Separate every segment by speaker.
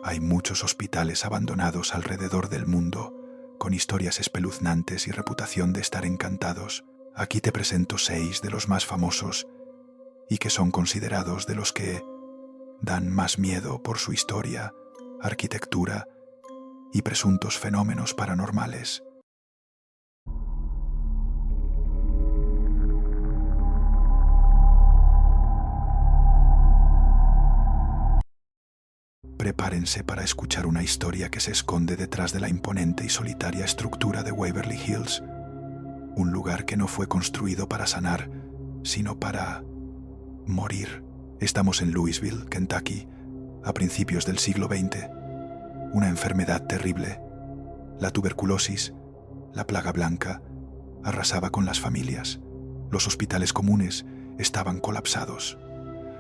Speaker 1: Hay muchos hospitales abandonados alrededor del mundo, con historias espeluznantes y reputación de estar encantados. Aquí te presento 6 de los más famosos y que son considerados de los que dan más miedo por su historia, arquitectura y presuntos fenómenos paranormales. Prepárense para escuchar una historia que se esconde detrás de la imponente y solitaria estructura de Waverly Hills, un lugar que no fue construido para sanar, sino para morir. Estamos en Louisville, Kentucky, a principios del siglo XX. Una enfermedad terrible, la tuberculosis, la plaga blanca, arrasaba con las familias. Los hospitales comunes estaban colapsados.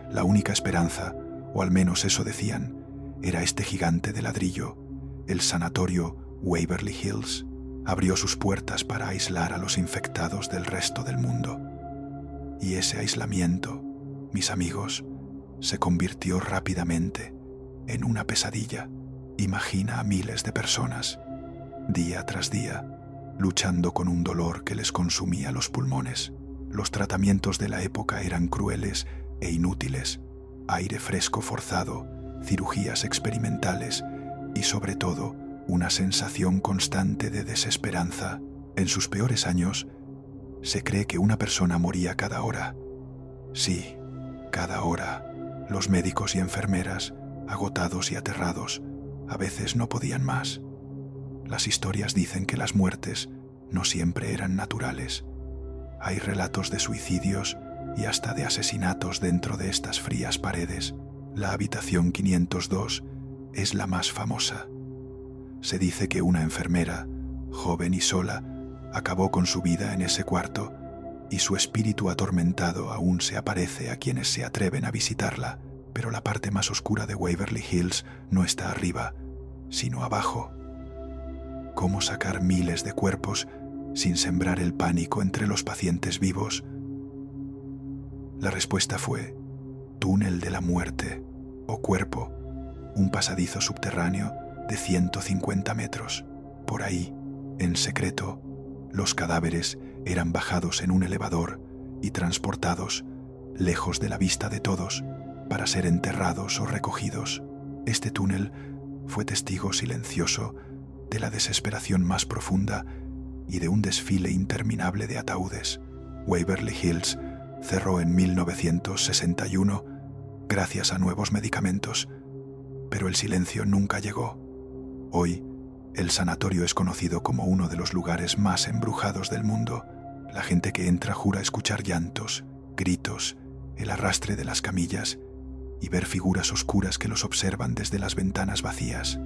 Speaker 1: La única esperanza, o al menos eso decían, era este gigante de ladrillo, el sanatorio Waverly Hills. Abrió sus puertas para aislar a los infectados del resto del mundo. Y ese aislamiento, mis amigos, se convirtió rápidamente en una pesadilla. Imagina a miles de personas, día tras día, luchando con un dolor que les consumía los pulmones. Los tratamientos de la época eran crueles e inútiles. Aire fresco forzado, cirugías experimentales y, sobre todo, una sensación constante de desesperanza. En sus peores años, se cree que una persona moría cada hora. Sí, cada hora. Los médicos y enfermeras, agotados y aterrados, a veces no podían más. Las historias dicen que las muertes no siempre eran naturales. Hay relatos de suicidios y hasta de asesinatos dentro de estas frías paredes. La habitación 502 es la más famosa. Se dice que una enfermera, joven y sola, acabó con su vida en ese cuarto y su espíritu atormentado aún se aparece a quienes se atreven a visitarla. Pero la parte más oscura de Waverly Hills no está arriba, sino abajo. ¿Cómo sacar miles de cuerpos sin sembrar el pánico entre los pacientes vivos? La respuesta fue túnel de la muerte o cuerpo, un pasadizo subterráneo de 150 metros. Por ahí, en secreto, los cadáveres eran bajados en un elevador y transportados, lejos de la vista de todos, para ser enterrados o recogidos. Este túnel fue testigo silencioso de la desesperación más profunda y de un desfile interminable de ataúdes. Waverly Hills cerró en 1961 gracias a nuevos medicamentos, pero el silencio nunca llegó. Hoy, el sanatorio es conocido como uno de los lugares más embrujados del mundo. La gente que entra jura escuchar llantos, gritos, el arrastre de las camillas y ver figuras oscuras que los observan desde las ventanas vacías.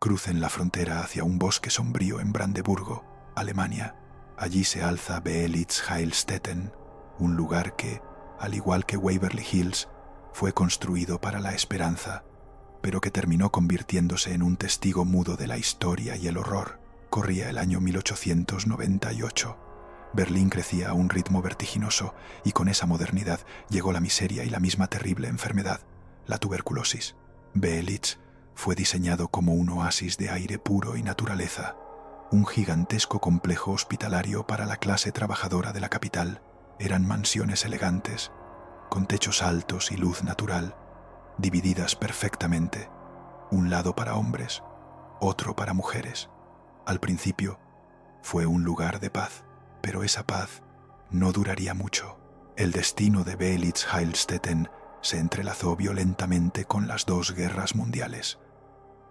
Speaker 1: Crucen la frontera hacia un bosque sombrío en Brandeburgo, Alemania. Allí se alza Beelitz-Heilstätten, un lugar que, al igual que Waverly Hills, fue construido para la esperanza, pero que terminó convirtiéndose en un testigo mudo de la historia y el horror. Corría el año 1898. Berlín crecía a un ritmo vertiginoso y con esa modernidad llegó la miseria y la misma terrible enfermedad, la tuberculosis. Beelitz fue diseñado como un oasis de aire puro y naturaleza, un gigantesco complejo hospitalario para la clase trabajadora de la capital. Eran mansiones elegantes, con techos altos y luz natural, divididas perfectamente, un lado para hombres, otro para mujeres. Al principio, fue un lugar de paz, pero esa paz no duraría mucho. El destino de Beelitz-Heilstätten se entrelazó violentamente con las dos guerras mundiales.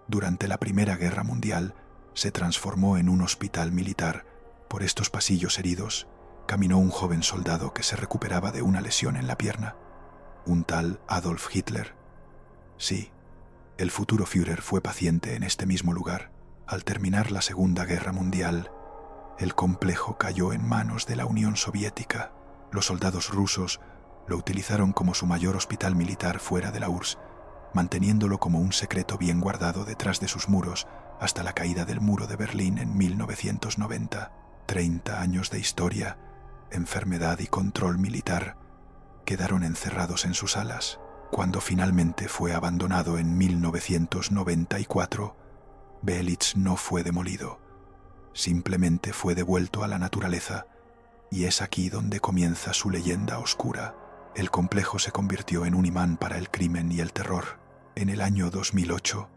Speaker 1: Durante la Primera Guerra Mundial, se transformó en un hospital militar. Por estos pasillos heridos, caminó un joven soldado que se recuperaba de una lesión en la pierna, un tal Adolf Hitler. Sí, el futuro Führer fue paciente en este mismo lugar. Al terminar la Segunda Guerra Mundial, el complejo cayó en manos de la Unión Soviética. Los soldados rusos lo utilizaron como su mayor hospital militar fuera de la URSS, manteniéndolo como un secreto bien guardado detrás de sus muros hasta la caída del muro de Berlín en 1990. 30 años de historia, enfermedad y control militar quedaron encerrados en sus alas. Cuando finalmente fue abandonado en 1994, Belitz no fue demolido, simplemente fue devuelto a la naturaleza, y es aquí donde comienza su leyenda oscura. El complejo se convirtió en un imán para el crimen y el terror. En el año 2008,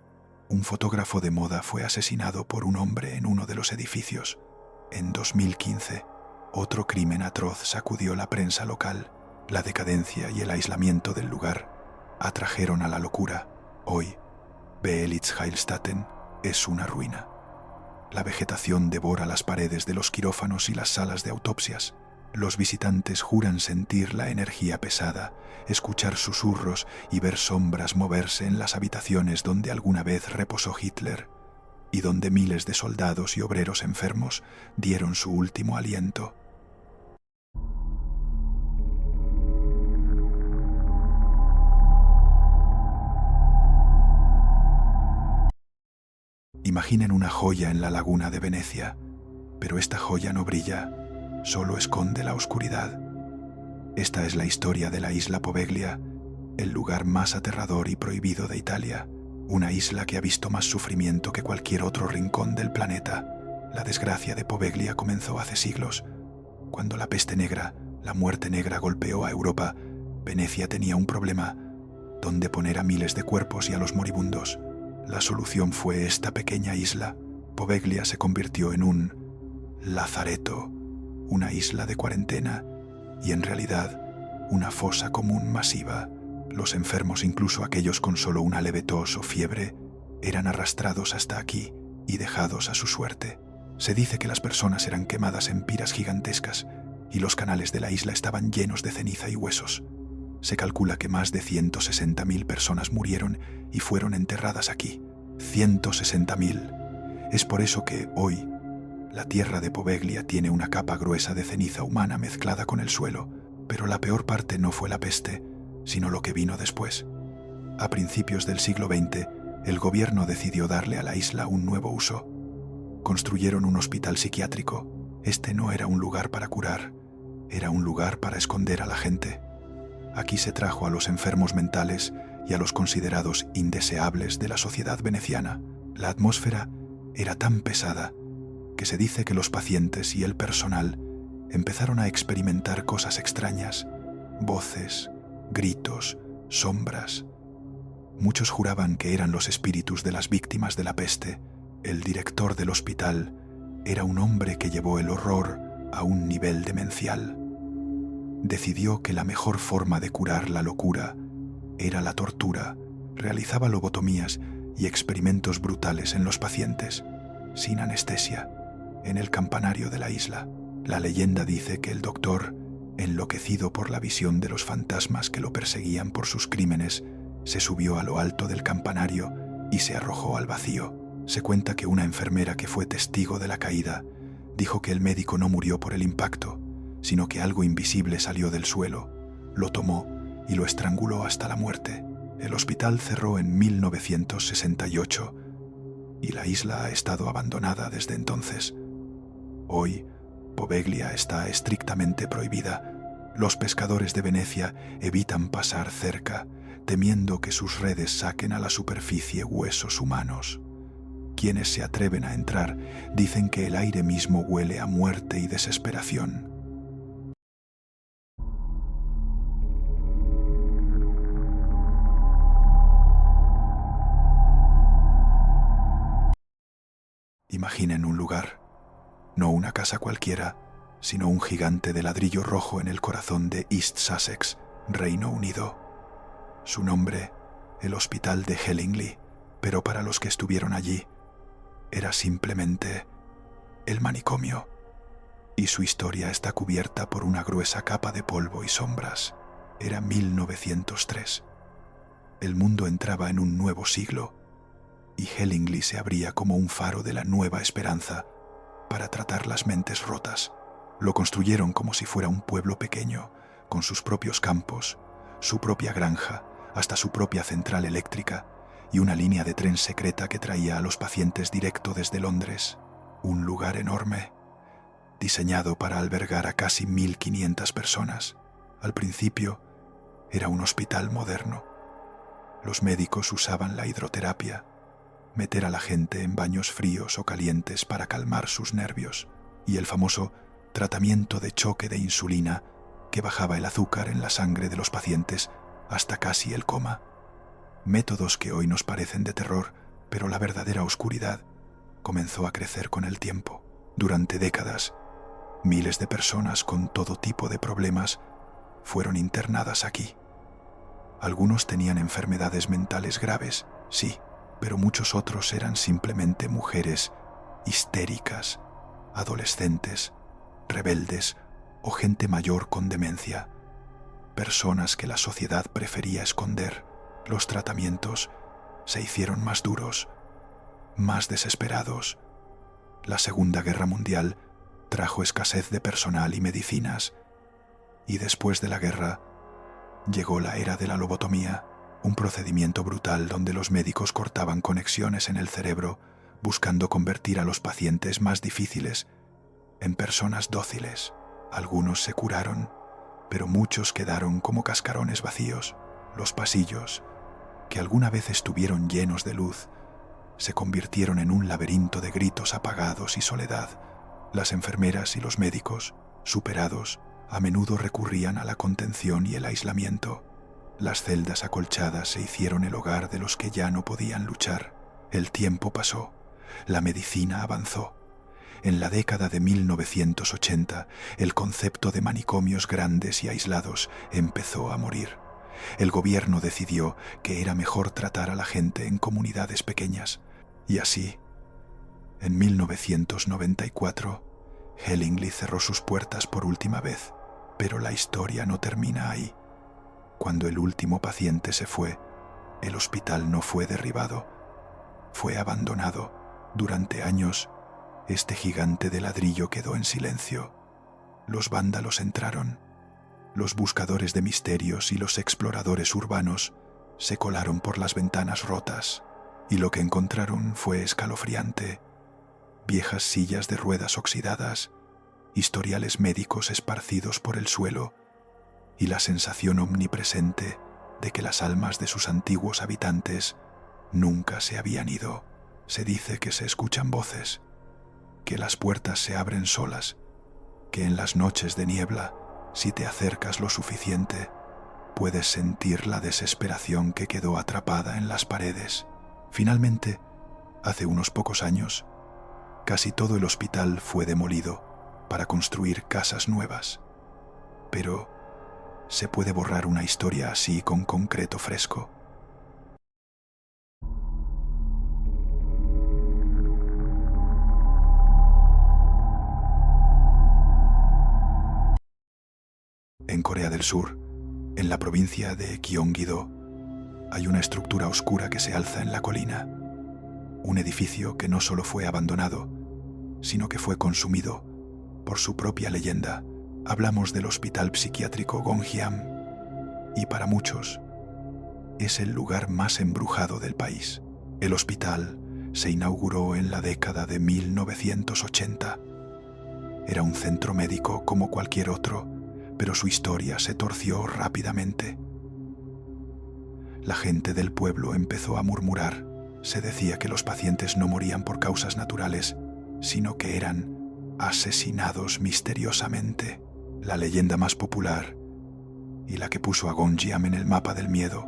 Speaker 1: un fotógrafo de moda fue asesinado por un hombre en uno de los edificios. En 2015, otro crimen atroz sacudió la prensa local. La decadencia y el aislamiento del lugar atrajeron a la locura. Hoy, Belitz-Heilstatten es una ruina. La vegetación devora las paredes de los quirófanos y las salas de autopsias. Los visitantes juran sentir la energía pesada, escuchar susurros y ver sombras moverse en las habitaciones donde alguna vez reposó Hitler y donde miles de soldados y obreros enfermos dieron su último aliento. Imaginen una joya en la laguna de Venecia, pero esta joya no brilla, solo esconde la oscuridad. Esta es la historia de la isla Poveglia, el lugar más aterrador y prohibido de Italia, una isla que ha visto más sufrimiento que cualquier otro rincón del planeta. La desgracia de Poveglia comenzó hace siglos. Cuando la peste negra, la muerte negra golpeó a Europa, Venecia tenía un problema: dónde poner a miles de cuerpos y a los moribundos. La solución fue esta pequeña isla. Poveglia se convirtió en un lazareto, una isla de cuarentena y en realidad una fosa común masiva. Los enfermos, incluso aquellos con solo una leve tos o fiebre, eran arrastrados hasta aquí y dejados a su suerte. Se dice que las personas eran quemadas en piras gigantescas y los canales de la isla estaban llenos de ceniza y huesos. Se calcula que más de 160.000 personas murieron y fueron enterradas aquí. 160.000. Es por eso que, hoy, la tierra de Poveglia tiene una capa gruesa de ceniza humana mezclada con el suelo. Pero la peor parte no fue la peste, sino lo que vino después. A principios del siglo XX, el gobierno decidió darle a la isla un nuevo uso. Construyeron un hospital psiquiátrico. Este no era un lugar para curar, era un lugar para esconder a la gente. Aquí se trajo a los enfermos mentales y a los considerados indeseables de la sociedad veneciana. La atmósfera era tan pesada que se dice que los pacientes y el personal empezaron a experimentar cosas extrañas: voces, gritos, sombras. Muchos juraban que eran los espíritus de las víctimas de la peste. El director del hospital era un hombre que llevó el horror a un nivel demencial. Decidió que la mejor forma de curar la locura era la tortura. Realizaba lobotomías y experimentos brutales en los pacientes, sin anestesia, en el campanario de la isla. La leyenda dice que el doctor, enloquecido por la visión de los fantasmas que lo perseguían por sus crímenes, se subió a lo alto del campanario y se arrojó al vacío. Se cuenta que una enfermera que fue testigo de la caída dijo que el médico no murió por el impacto, sino que algo invisible salió del suelo, lo tomó y lo estranguló hasta la muerte. El hospital cerró en 1968 y la isla ha estado abandonada desde entonces. Hoy, Poveglia está estrictamente prohibida. Los pescadores de Venecia evitan pasar cerca, temiendo que sus redes saquen a la superficie huesos humanos. Quienes se atreven a entrar dicen que el aire mismo huele a muerte y desesperación. Imaginen un lugar, no una casa cualquiera, sino un gigante de ladrillo rojo en el corazón de East Sussex, Reino Unido. Su nombre, el Hospital de Hellingly, pero para los que estuvieron allí, era simplemente el manicomio, y su historia está cubierta por una gruesa capa de polvo y sombras. Era 1903. El mundo entraba en un nuevo siglo, y Hellingly se abría como un faro de la nueva esperanza para tratar las mentes rotas. Lo construyeron como si fuera un pueblo pequeño, con sus propios campos, su propia granja, hasta su propia central eléctrica, y una línea de tren secreta que traía a los pacientes directo desde Londres, un lugar enorme, diseñado para albergar a casi 1.500 personas. Al principio, era un hospital moderno. Los médicos usaban la hidroterapia, meter a la gente en baños fríos o calientes para calmar sus nervios, y el famoso tratamiento de choque de insulina que bajaba el azúcar en la sangre de los pacientes hasta casi el coma. Métodos que hoy nos parecen de terror, pero la verdadera oscuridad comenzó a crecer con el tiempo. Durante décadas, miles de personas con todo tipo de problemas fueron internadas aquí. Algunos tenían enfermedades mentales graves, sí, pero muchos otros eran simplemente mujeres histéricas, adolescentes, rebeldes o gente mayor con demencia, personas que la sociedad prefería esconder. Los tratamientos se hicieron más duros, más desesperados. La Segunda Guerra Mundial trajo escasez de personal y medicinas, y después de la guerra llegó la era de la lobotomía, un procedimiento brutal donde los médicos cortaban conexiones en el cerebro buscando convertir a los pacientes más difíciles en personas dóciles. Algunos se curaron, pero muchos quedaron como cascarones vacíos. Los pasillos, que alguna vez estuvieron llenos de luz, se convirtieron en un laberinto de gritos apagados y soledad. Las enfermeras y los médicos, superados, a menudo recurrían a la contención y el aislamiento. Las celdas acolchadas se hicieron el hogar de los que ya no podían luchar. El tiempo pasó, la medicina avanzó. En la década de 1980, el concepto de manicomios grandes y aislados empezó a morir. El gobierno decidió que era mejor tratar a la gente en comunidades pequeñas. Y así, en 1994, Hellingly cerró sus puertas por última vez. Pero la historia no termina ahí. Cuando el último paciente se fue, el hospital no fue derribado, fue abandonado. Durante años, este gigante de ladrillo quedó en silencio. Los vándalos entraron. Los buscadores de misterios y los exploradores urbanos se colaron por las ventanas rotas, y lo que encontraron fue escalofriante. Viejas sillas de ruedas oxidadas, historiales médicos esparcidos por el suelo y la sensación omnipresente de que las almas de sus antiguos habitantes nunca se habían ido. Se dice que se escuchan voces, que las puertas se abren solas, que en las noches de niebla, si te acercas lo suficiente, puedes sentir la desesperación que quedó atrapada en las paredes. Finalmente, hace unos pocos años, casi todo el hospital fue demolido para construir casas nuevas. Pero se puede borrar una historia así con concreto fresco. En Corea del Sur, en la provincia de Gyeonggi-do, hay una estructura oscura que se alza en la colina. Un edificio que no solo fue abandonado, sino que fue consumido por su propia leyenda. Hablamos del Hospital Psiquiátrico Gonjiam, y para muchos es el lugar más embrujado del país. El hospital se inauguró en la década de 1980. Era un centro médico como cualquier otro, pero su historia se torció rápidamente. La gente del pueblo empezó a murmurar. Se decía que los pacientes no morían por causas naturales, sino que eran asesinados misteriosamente. La leyenda más popular, y la que puso a Gonjiam en el mapa del miedo,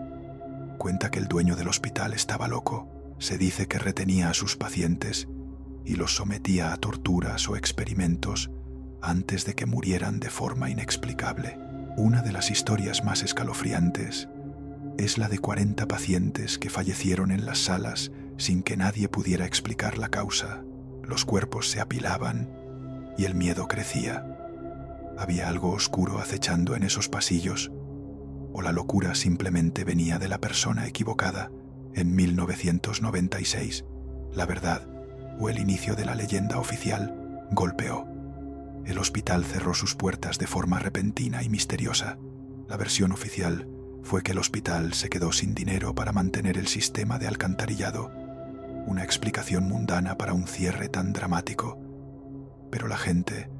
Speaker 1: cuenta que el dueño del hospital estaba loco. Se dice que retenía a sus pacientes y los sometía a torturas o experimentos antes de que murieran de forma inexplicable. Una de las historias más escalofriantes es la de 40 pacientes que fallecieron en las salas sin que nadie pudiera explicar la causa. Los cuerpos se apilaban y el miedo crecía. ¿Había algo oscuro acechando en esos pasillos? ¿O la locura simplemente venía de la persona equivocada? En 1996, la verdad, o el inicio de la leyenda oficial, golpeó. El hospital cerró sus puertas de forma repentina y misteriosa. La versión oficial fue que el hospital se quedó sin dinero para mantener el sistema de alcantarillado, una explicación mundana para un cierre tan dramático. Pero la gente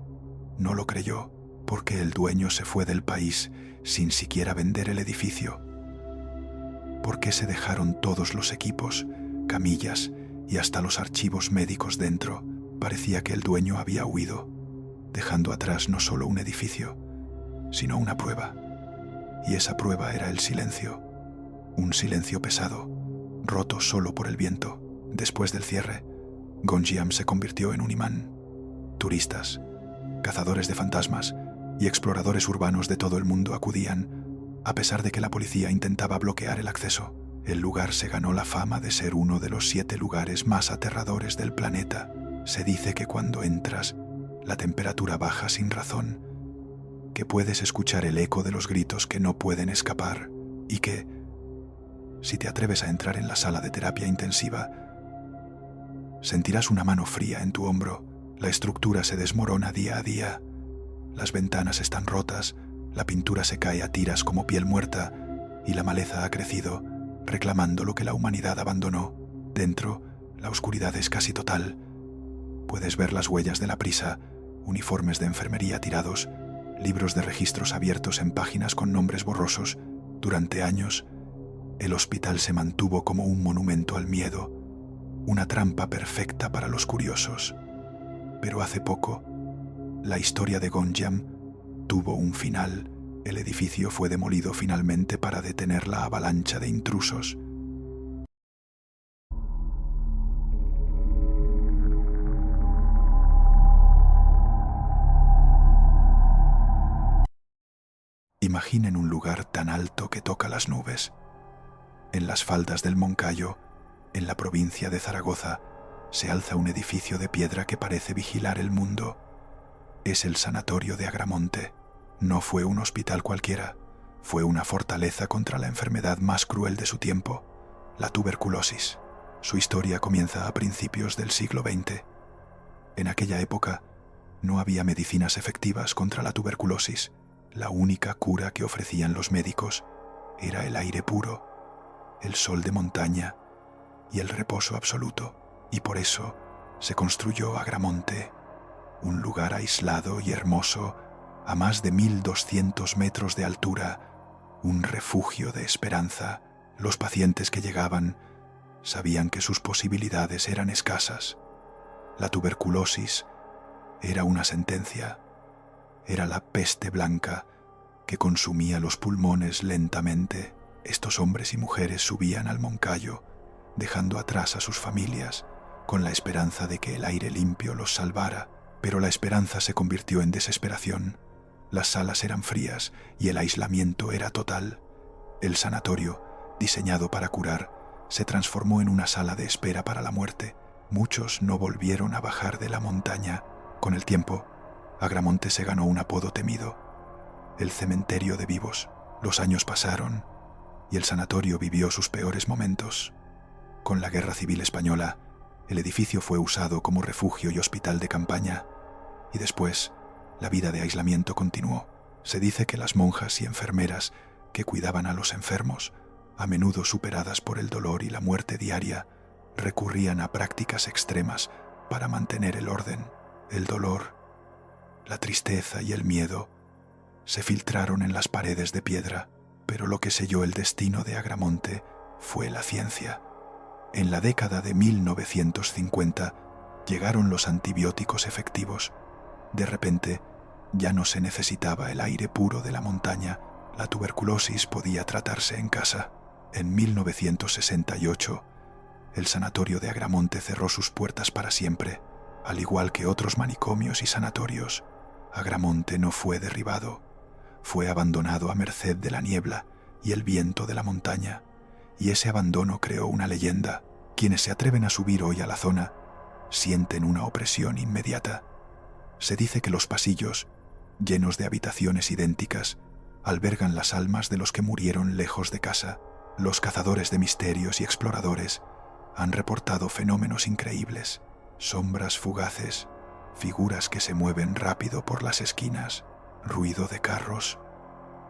Speaker 1: no lo creyó porque el dueño se fue del país sin siquiera vender el edificio. ¿Por qué se dejaron todos los equipos, camillas y hasta los archivos médicos dentro? Parecía que el dueño había huido, dejando atrás no solo un edificio, sino una prueba. Y esa prueba era el silencio, un silencio pesado, roto solo por el viento. Después del cierre, Gonjiam se convirtió en un imán. Turistas, cazadores de fantasmas y exploradores urbanos de todo el mundo acudían, a pesar de que la policía intentaba bloquear el acceso. El lugar se ganó la fama de ser uno de los 7 lugares más aterradores del planeta. Se dice que cuando entras, la temperatura baja sin razón, que puedes escuchar el eco de los gritos que no pueden escapar y que, si te atreves a entrar en la sala de terapia intensiva, sentirás una mano fría en tu hombro. La estructura se desmorona día a día. Las ventanas están rotas, la pintura se cae a tiras como piel muerta y la maleza ha crecido, reclamando lo que la humanidad abandonó. Dentro, la oscuridad es casi total. Puedes ver las huellas de la prisa, uniformes de enfermería tirados, libros de registros abiertos en páginas con nombres borrosos. Durante años, el hospital se mantuvo como un monumento al miedo, una trampa perfecta para los curiosos. Pero hace poco, la historia de Gonjiam tuvo un final. El edificio fue demolido finalmente para detener la avalancha de intrusos. Imaginen un lugar tan alto que toca las nubes. En las faldas del Moncayo, en la provincia de Zaragoza, se alza un edificio de piedra que parece vigilar el mundo. Es el Sanatorio de Agramonte. No fue un hospital cualquiera, fue una fortaleza contra la enfermedad más cruel de su tiempo, la tuberculosis. Su historia comienza a principios del siglo XX. En aquella época, no había medicinas efectivas contra la tuberculosis. La única cura que ofrecían los médicos era el aire puro, el sol de montaña y el reposo absoluto. Y por eso se construyó Agramonte, un lugar aislado y hermoso a más de 1200 metros de altura, un refugio de esperanza. Los pacientes que llegaban sabían que sus posibilidades eran escasas. La tuberculosis era una sentencia. Era la peste blanca que consumía los pulmones lentamente. Estos hombres y mujeres subían al Moncayo, dejando atrás a sus familias, con la esperanza de que el aire limpio los salvara. Pero la esperanza se convirtió en desesperación. Las salas eran frías y el aislamiento era total. El sanatorio, diseñado para curar, se transformó en una sala de espera para la muerte. Muchos no volvieron a bajar de la montaña. Con el tiempo, Agramonte se ganó un apodo temido: el cementerio de vivos. Los años pasaron y el sanatorio vivió sus peores momentos. Con la Guerra Civil Española, el edificio fue usado como refugio y hospital de campaña, y después la vida de aislamiento continuó. Se dice que las monjas y enfermeras que cuidaban a los enfermos, a menudo superadas por el dolor y la muerte diaria, recurrían a prácticas extremas para mantener el orden. El dolor, la tristeza y el miedo se filtraron en las paredes de piedra, pero lo que selló el destino de Agramonte fue la ciencia. En la década de 1950 llegaron los antibióticos efectivos. De repente, ya no se necesitaba el aire puro de la montaña. La tuberculosis podía tratarse en casa. En 1968, el sanatorio de Agramonte cerró sus puertas para siempre. Al igual que otros manicomios y sanatorios, Agramonte no fue derribado. Fue abandonado a merced de la niebla y el viento de la montaña. Y ese abandono creó una leyenda. Quienes se atreven a subir hoy a la zona sienten una opresión inmediata. Se dice que los pasillos, llenos de habitaciones idénticas, albergan las almas de los que murieron lejos de casa. Los cazadores de misterios y exploradores han reportado fenómenos increíbles: sombras fugaces, figuras que se mueven rápido por las esquinas, ruido de carros,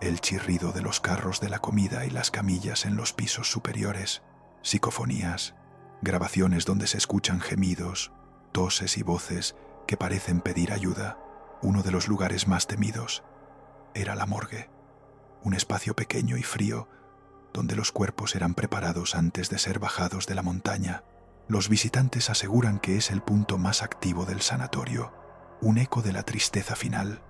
Speaker 1: el chirrido de los carros de la comida y las camillas en los pisos superiores, psicofonías, grabaciones donde se escuchan gemidos, toses y voces que parecen pedir ayuda. Uno de los lugares más temidos era la morgue, un espacio pequeño y frío donde los cuerpos eran preparados antes de ser bajados de la montaña. Los visitantes aseguran que es el punto más activo del sanatorio, un eco de la tristeza final,